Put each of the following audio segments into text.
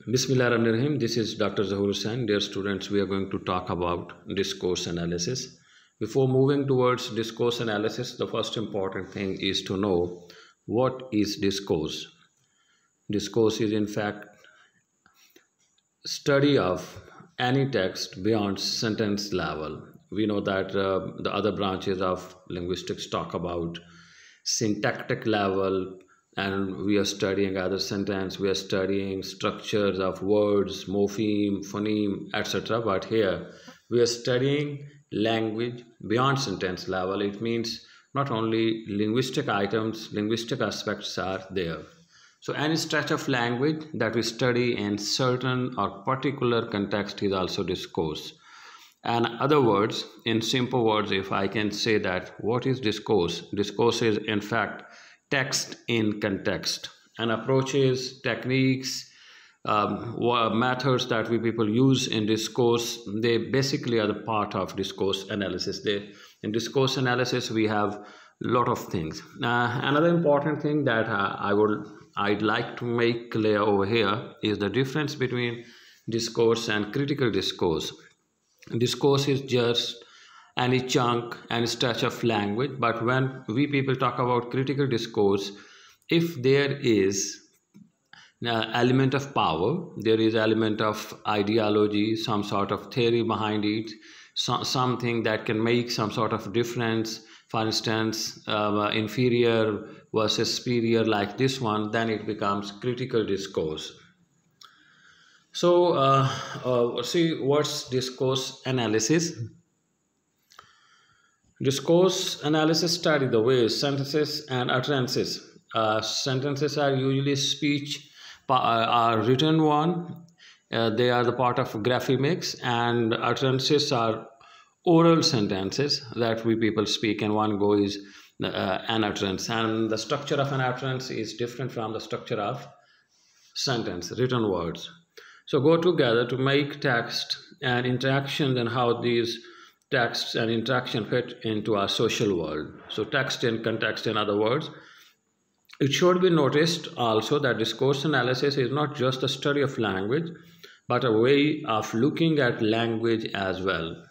Bismillahirrahmanirrahim. This is Dr. Zahur Hussain. Dear students, we are going to talk about discourse analysis. Before moving towards discourse analysis, the first important thing is to know what is discourse. Discourse is in fact study of any text beyond sentence level. We know that the other branches of linguistics talk about syntactic level, and we are studying other sentence, we are studying structures of words, morpheme, phoneme, etc. But here we are studying language beyond sentence level. It means not only linguistic items, linguistic aspects are there. So any stretch of language that we study in certain or particular context is also discourse. And other words, in simple words, if I can say that, what is discourse? Discourse is in fact text in context, and approaches, techniques, methods that we people use in discourse, they basically are the part of discourse analysis. In discourse analysis we have a lot of things. Another important thing that I'd like to make clear over here is the difference between discourse and critical discourse. Discourse is just any chunk, any stretch of language, but when we people talk about critical discourse, if there is element of power, there is element of ideology, some sort of theory behind it, something that can make some sort of difference, for instance, inferior versus superior like this one, then it becomes critical discourse. So see, what's discourse analysis? Discourse analysis study the way sentences and utterances. Sentences are usually speech, are written one. They are the part of graphic mix, and utterances are oral sentences that we people speak, and one go is an utterance. And the structure of an utterance is different from the structure of sentence, written words. So go together to make text and interaction, and how these texts and interaction fit into our social world. So text in context, in other words. It should be noticed also that discourse analysis is not just the study of language, but a way of looking at language as well.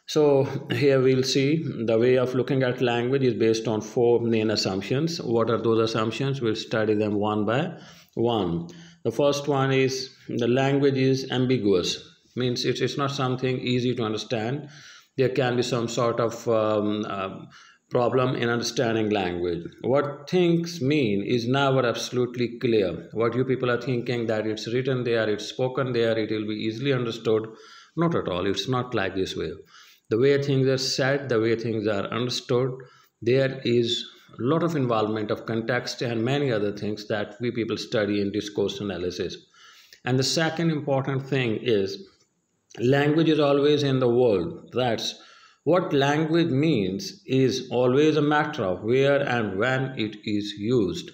So here we'll see the way of looking at language is based on four main assumptions. What are those assumptions? We'll study them one by one. The first one is the language is ambiguous. Means it is not something easy to understand. There can be some sort of problem in understanding language. What things mean is never absolutely clear. What you people are thinking that it's written there, it's spoken there, it will be easily understood. Not at all. It's not like this way. The way things are said, the way things are understood, there is a lot of involvement of context and many other things that we people study in discourse analysis. And the second important thing is language is always in the world. That's what language means is always a matter of where and when it is used.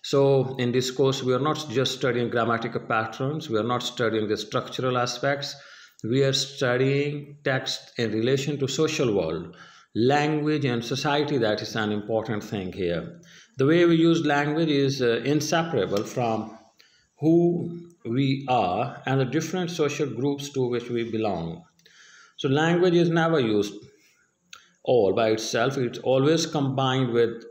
So in discourse, we are not just studying grammatical patterns, we are not studying the structural aspects, we are studying text in relation to social world, language and society. That is an important thing here. The way we use language is inseparable from who we are and the different social groups to which we belong. So language is never used all by itself. It's always combined with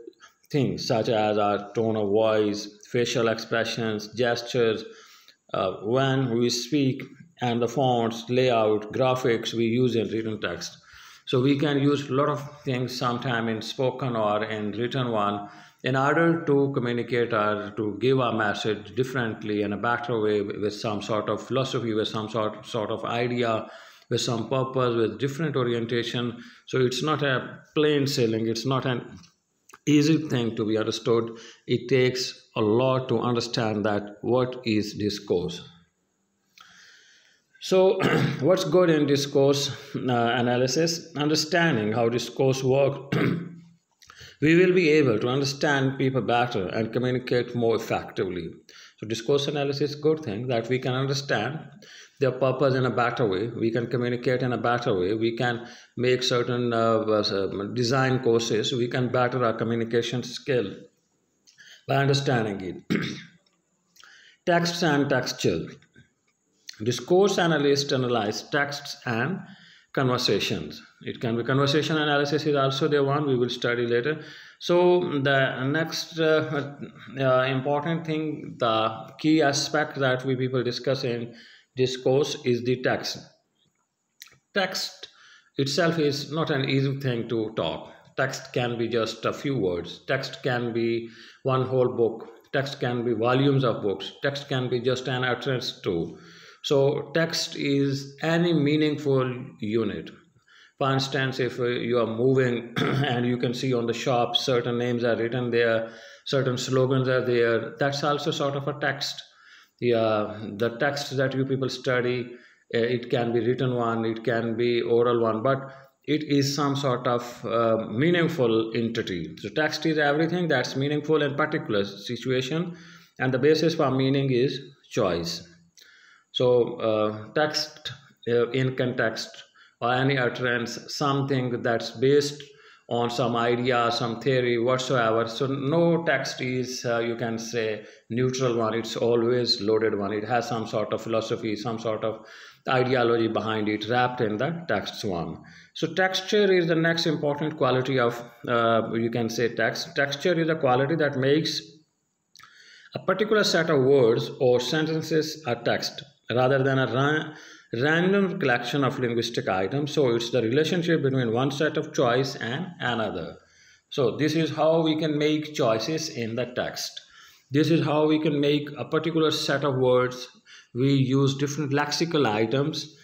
things such as our tone of voice, facial expressions, gestures, when we speak, and the fonts, layout, graphics we use in written text. So we can use a lot of things sometime in spoken or in written one in order to communicate or to give our message differently in a better way, with some sort of philosophy, with some sort of idea, with some purpose, with different orientation. So it's not a plain sailing, it's not an easy thing to be understood. It takes a lot to understand that what is discourse. So what's good in discourse analysis? Understanding how discourse works. We will be able to understand people better and communicate more effectively. So discourse analysis is a good thing that we can understand their purpose in a better way. We can communicate in a better way. We can make certain design courses. We can better our communication skill by understanding it. Texts and texture. Discourse analysts analyze texts and conversations. It can be conversation analysis is also the one we will study later. So the next important thing, the key aspect that we people discuss in discourse is the text. Text itself is not an easy thing to talk. Text can be just a few words. Text can be one whole book. Text can be volumes of books. Text can be just an utterance too. So text is any meaningful unit. For instance, if you are moving and you can see on the shop certain names are written there, certain slogans are there, that's also sort of a text. The text that you people study, it can be written one, it can be oral one, but it is some sort of meaningful entity. So text is everything that's meaningful in particular situation, and the basis for meaning is choice. So text in context or any utterance, something that's based on some idea, some theory, whatsoever. So no text is, you can say, neutral one. It's always loaded one. It has some sort of philosophy, some sort of ideology behind it, wrapped in the text one. So texture is the next important quality of, you can say, text. Texture is a quality that makes a particular set of words or sentences a text rather than a random collection of linguistic items. So it's the relationship between one set of choice and another. So this is how we can make choices in the text. This is how we can make a particular set of words. We use different lexical items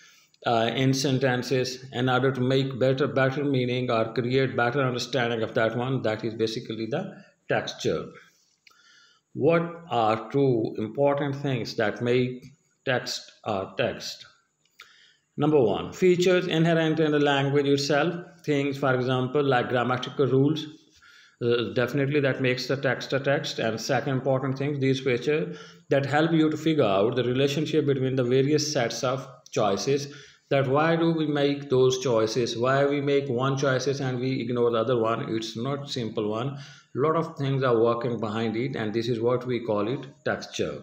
in sentences in order to make better meaning or create better understanding of that one. That is basically the texture. What are two important things that make text a text? Number one, features inherent in the language itself. Things, for example, like grammatical rules. Definitely that makes the text a text. And second important thing, these features that help you to figure out the relationship between the various sets of choices. That why do we make those choices? Why we make one choices and we ignore the other one? It's not simple one. A lot of things are working behind it, and this is what we call it texture.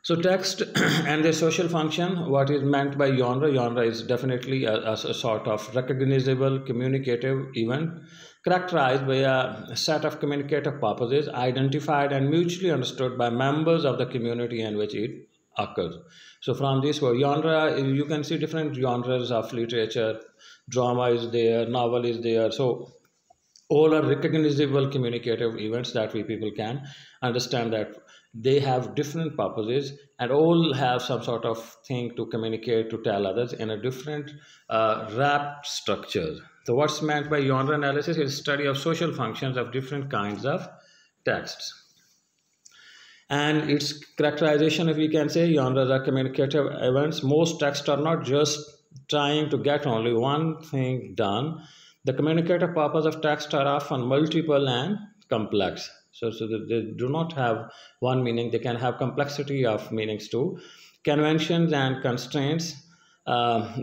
So text and the social function, what is meant by genre? Genre is definitely a sort of recognizable communicative event characterized by a set of communicative purposes identified and mutually understood by members of the community in which it occurs. So from this word genre, you can see different genres of literature. Drama is there, novel is there. So all are recognizable communicative events that we people can understand that they have different purposes and all have some sort of thing to communicate, to tell others in a different wrapped structure. So what's meant by genre analysis is study of social functions of different kinds of texts. And its characterization, if we can say, genres are communicative events. Most texts are not just trying to get only one thing done. The communicative purpose of text are often multiple and complex. So they do not have one meaning. They can have complexity of meanings too. Conventions and constraints.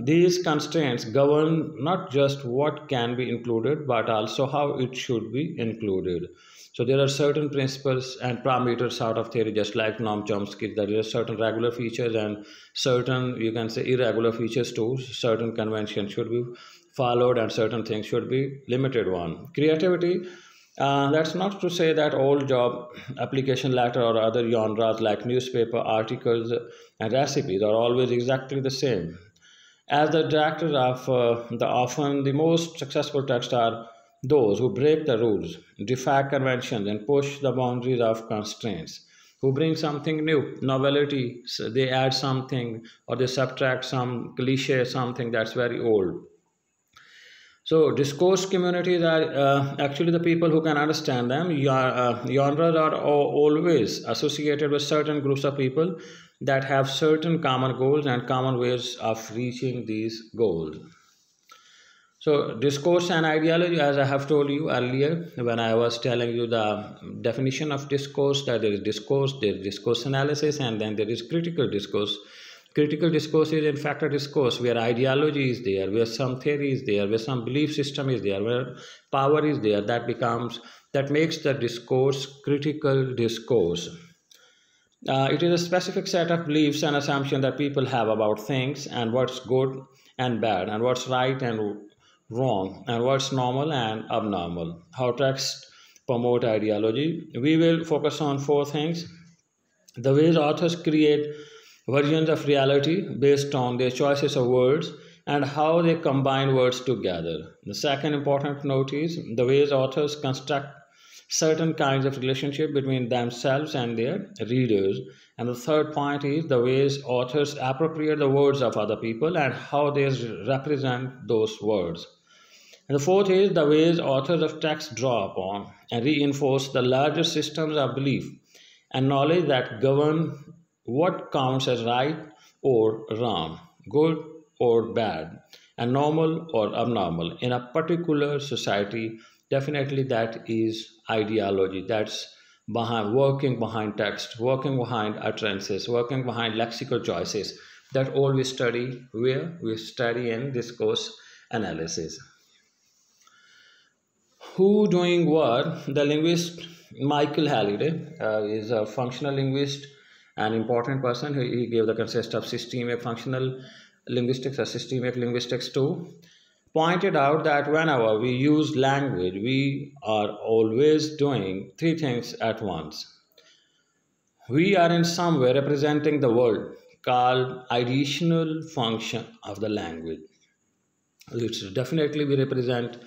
These constraints govern not just what can be included, but also how it should be included. So there are certain principles and parameters out of theory, just like Noam Chomsky. There are certain regular features and certain, you can say, irregular features too. Certain conventions should be followed and certain things should be limited one. Creativity. That's not to say that all job application letter or other genres like newspaper articles and recipes are always exactly the same. As the director of often the most successful texts are those who break the rules, defy conventions, and push the boundaries of constraints, who bring something new, novelty. So they add something or they subtract some cliche, something that's very old. So discourse communities are actually the people who can understand them. Genres are always associated with certain groups of people that have certain common goals and common ways of reaching these goals. So discourse and ideology, as I have told you earlier when I was telling you the definition of discourse, that there is discourse analysis, and then there is critical discourse. Critical discourse is in fact a discourse where ideology is there, where some theory is there, where some belief system is there, where power is there. That makes the discourse critical discourse. It is a specific set of beliefs and assumptions that people have about things and what's good and bad, and what's right and wrong, and what's normal and abnormal. How texts promote ideology. We will focus on four things: the ways authors create versions of reality based on their choices of words and how they combine words together. The second important note is the ways authors construct certain kinds of relationship between themselves and their readers. And the third point is the ways authors appropriate the words of other people and how they represent those words. And the fourth is the ways authors of text draw upon and reinforce the larger systems of belief and knowledge that govern what counts as right or wrong, good or bad, and normal or abnormal in a particular society. Definitely, that is ideology. That's behind working behind text, working behind utterances, working behind lexical choices. That all we study where we study in discourse analysis. Who doing what? The linguist Michael Halliday is a functional linguist, an important person. He gave the concept of systemic functional linguistics or systemic linguistics too. Pointed out that whenever we use language, we are always doing three things at once. We are in some way representing the world, called ideational function of the language. It's definitely we represent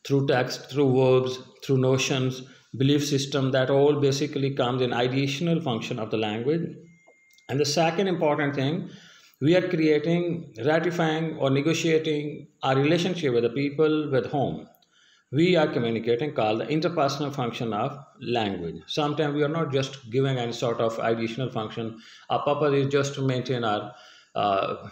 through text, through verbs, through notions, belief system, that all basically comes in ideational function of the language. And the second important thing, we are creating, ratifying or negotiating our relationship with the people with whom we are communicating, called the interpersonal function of language. Sometimes we are not just giving any sort of ideational function. Our purpose is just to maintain our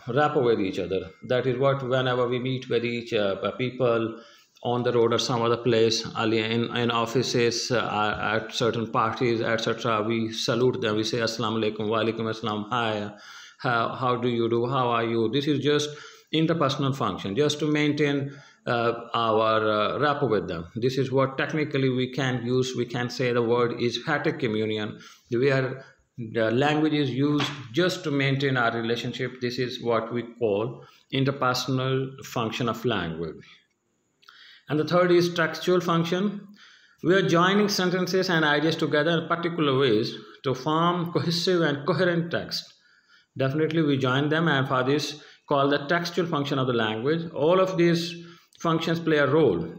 rapport with each other. That is what whenever we meet with each people on the road or some other place, in offices, at certain parties, etc., we salute them. We say assalamu alaikum, wa alaikum assalam, hi, how do you do, how are you. This is just interpersonal function, just to maintain our rapport with them. This is what technically we can use. We can say the word is hatic communion, where the language is used just to maintain our relationship. This is what we call interpersonal function of language. And the third is textual function. We are joining sentences and ideas together in particular ways to form cohesive and coherent text. Definitely we join them, and for this called the textual function of the language. All of these functions play a role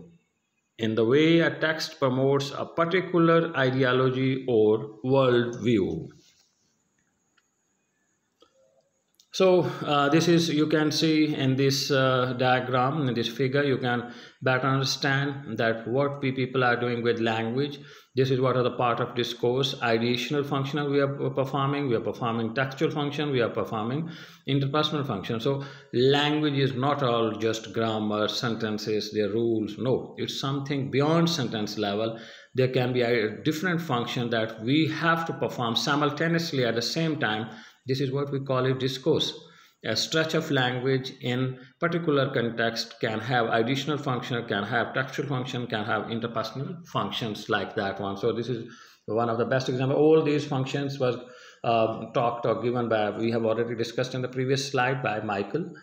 in the way a text promotes a particular ideology or worldview. So this is, you can see in this diagram, in this figure, you can better understand that what we people are doing with language. This is what are the part of discourse. Ideational function we are performing textual function, we are performing interpersonal function. So language is not all just grammar, sentences, their rules. No, it's something beyond sentence level. There can be a different function that we have to perform simultaneously at the same time. This is what we call it discourse. A stretch of language in particular context can have additional function, can have textual function, can have interpersonal functions like that one. So this is one of the best examples. All these functions was talked or given by, we have already discussed in the previous slide, by Michael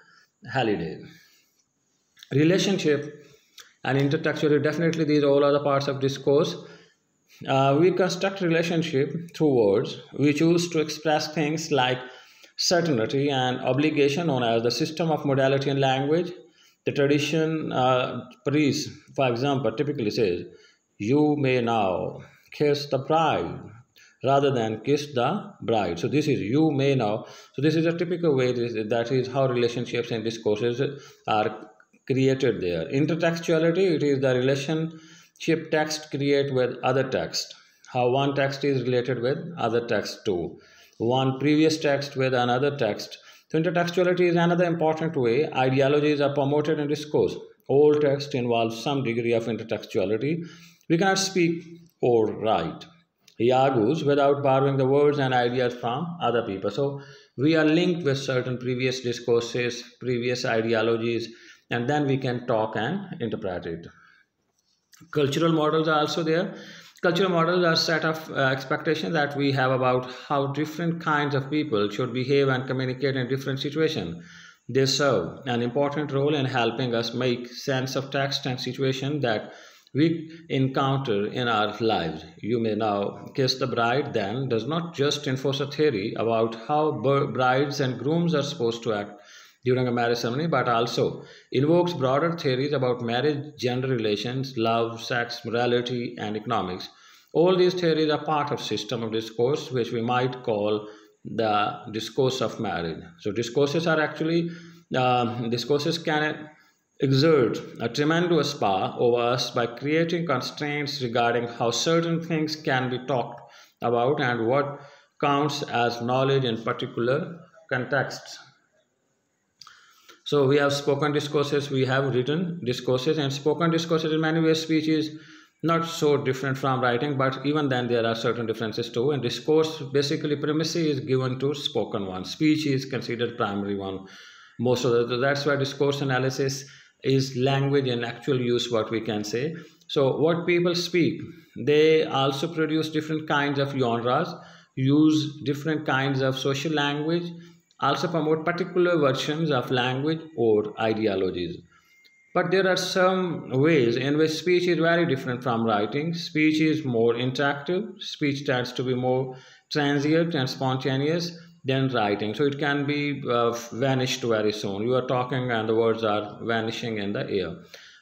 Halliday. Relationship and intertextuality, definitely these all are the parts of discourse. We construct relationship through words. We choose to express things like certainty and obligation, known as the system of modality in language. The tradition, priest, for example, typically says, "You may now kiss the bride," rather than kiss the bride. So this is "you may now." So this is a typical way. That is how relationships and discourses are created there. Intertextuality, it is the relationship text create with other text. How one text is related with other text too. One previous text with another text. So intertextuality is another important way ideologies are promoted in discourse. All text involves some degree of intertextuality. We cannot speak or write, he argues, without borrowing the words and ideas from other people. So we are linked with certain previous discourses, previous ideologies, and then we can talk and interpret it. Cultural models are also there. Cultural models are a set of expectations that we have about how different kinds of people should behave and communicate in different situations. They serve an important role in helping us make sense of text and situations that we encounter in our lives. You may now kiss the bride then does not just enforce a theory about how brides and grooms are supposed to act during a marriage ceremony, but also invokes broader theories about marriage, gender relations, love, sex, morality, and economics. All these theories are part of system of discourse, which we might call the discourse of marriage. So discourses can exert a tremendous power over us by creating constraints regarding how certain things can be talked about and what counts as knowledge in particular contexts. So we have spoken discourses, we have written discourses, and spoken discourses in many ways speech is not so different from writing, but even then there are certain differences too. And discourse basically primacy is given to spoken one. Speech is considered primary one. Most of that's why discourse analysis is language in actual use, what we can say. So what people speak, they also produce different kinds of genres, use different kinds of social language, also promote particular versions of language or ideologies. But there are some ways in which speech is very different from writing. Speech is more interactive. Speech tends to be more transient and spontaneous than writing. So it can be vanished very soon. You are talking and the words are vanishing in the air.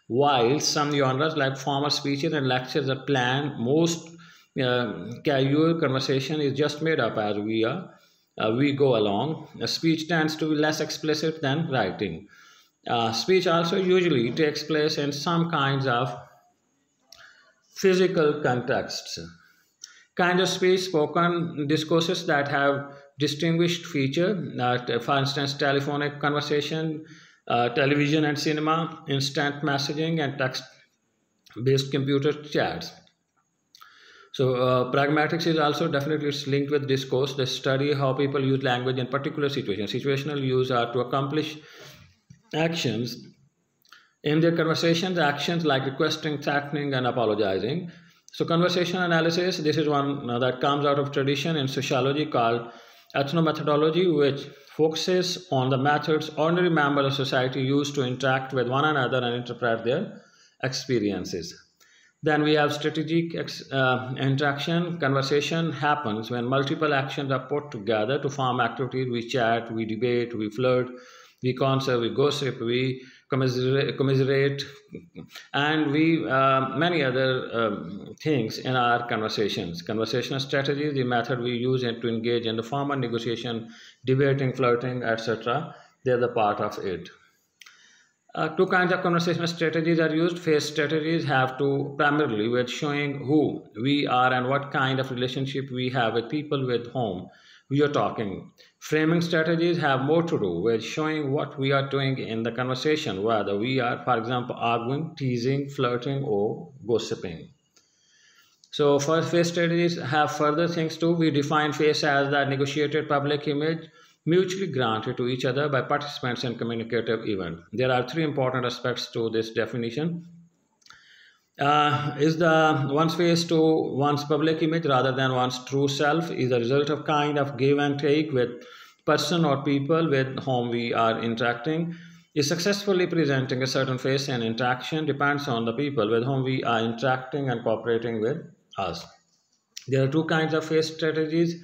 While some genres like formal speeches and lectures are planned, most casual conversation is just made up as we go along. Speech tends to be less explicit than writing. Speech also usually takes place in some kinds of physical contexts. Kinds of speech, spoken discourses that have distinguished feature, for instance, telephonic conversation, television and cinema, instant messaging, and text-based computer chats. So pragmatics is also definitely linked with discourse. They study how people use language in particular situations. Situational use are to accomplish actions in their conversations, actions like requesting, threatening, and apologizing. So conversation analysis, this is one that comes out of tradition in sociology called ethnomethodology, which focuses on the methods ordinary members of society use to interact with one another and interpret their experiences. Then we have strategic interaction. Conversation happens when multiple actions are put together to form activities. We chat, we debate, we flirt, we concert, we gossip, we commiserate, and we many other things in our conversations. Conversational strategy is the method we use to engage in the formal negotiation, debating, flirting, etc. They're the part of it. Two kinds of conversational strategies are used. Face strategies have to primarily with showing who we are and what kind of relationship we have with people with whom we are talking. Framing strategies have more to do with showing what we are doing in the conversation, whether we are, for example, arguing, teasing, flirting, or gossiping. So first, face strategies have further things too. We define face as the negotiated public image mutually granted to each other by participants in communicative event. There are three important aspects to this definition. Is the one's face to one's public image rather than one's true self is a result of kind of give and take with person or people with whom we are interacting. Is successfully presenting a certain face and interaction depends on the people with whom we are interacting and cooperating with us. There are two kinds of face strategies.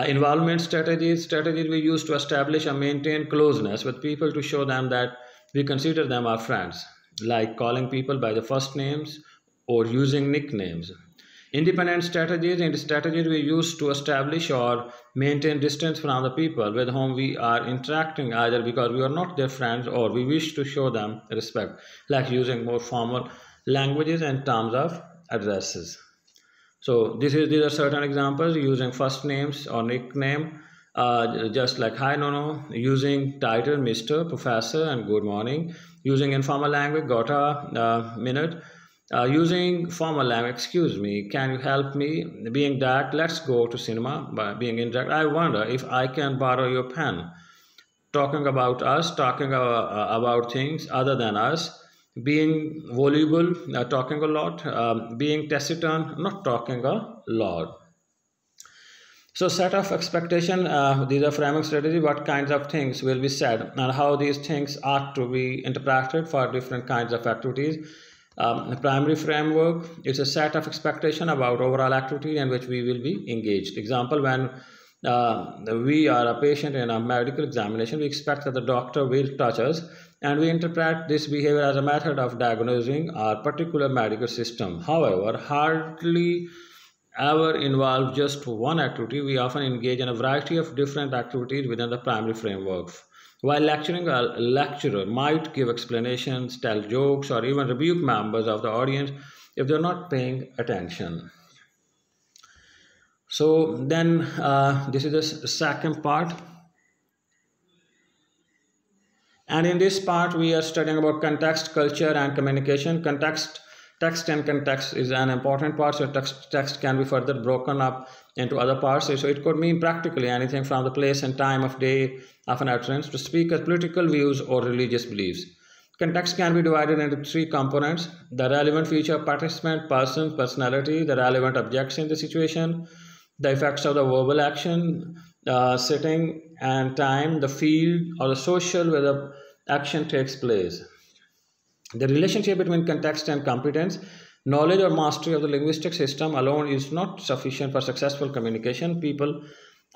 Involvement strategies we use to establish and maintain closeness with people to show them that we consider them our friends, like calling people by the first names or using nicknames. Independent strategies and strategies we use to establish or maintain distance from the people with whom we are interacting, either because we are not their friends or we wish to show them respect, like using more formal languages and terms of addresses. So these are certain examples: using first names or nickname, just like hi, no, using title Mr., Professor, and good morning. Using informal language, got a minute. Using formal language, excuse me, can you help me? Being direct, let's go to cinema. By being indirect, I wonder if I can borrow your pen. Talking about us, talking about things other than us. being voluble, talking a lot, being taciturn, not talking a lot. So set of expectation, these are framing strategy, what kinds of things will be said and how these things are to be interpreted for different kinds of activities. The primary framework is a set of expectation about overall activity in which we will be engaged. Example, when we are a patient in a medical examination, we expect that the doctor will touch us, and we interpret this behavior as a method of diagnosing our particular medical system. However, hardly ever involve just one activity. We often engage in a variety of different activities within the primary framework. While lecturing, a lecturer might give explanations, tell jokes, or even rebuke members of the audience if they're not paying attention. So then this is the second part. And in this part, we are studying about context, culture, and communication. Text and context is an important part. So text can be further broken up into other parts. So it could mean practically anything from the place and time of day of an utterance to speaker's political views or religious beliefs. Context can be divided into three components: the relevant feature, participant, person, personality, the relevant objects in the situation, the effects of the verbal action, setting and time, the field or the social where the action takes place. The relationship between context and competence. Knowledge or mastery of the linguistic system alone is not sufficient for successful communication. People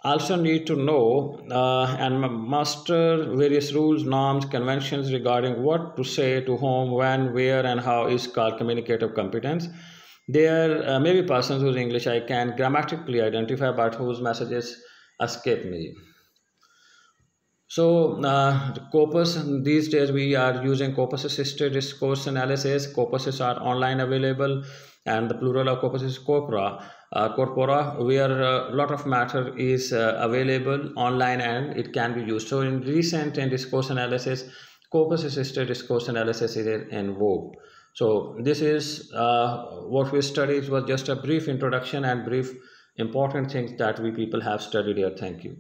also need to know and master various rules, norms, conventions regarding what to say to whom, when, where, and how is called communicative competence. There may be persons whose English I can grammatically identify but whose messages escape me. So corpus, these days we are using corpus assisted discourse analysis. Corpuses are online available, and the plural of corpus is corpora, where a lot of matter is available online and it can be used. So in discourse analysis, corpus assisted discourse analysis is in vogue. So this is what we studied. It was just a brief introduction and brief important things that we people have studied here. Thank you.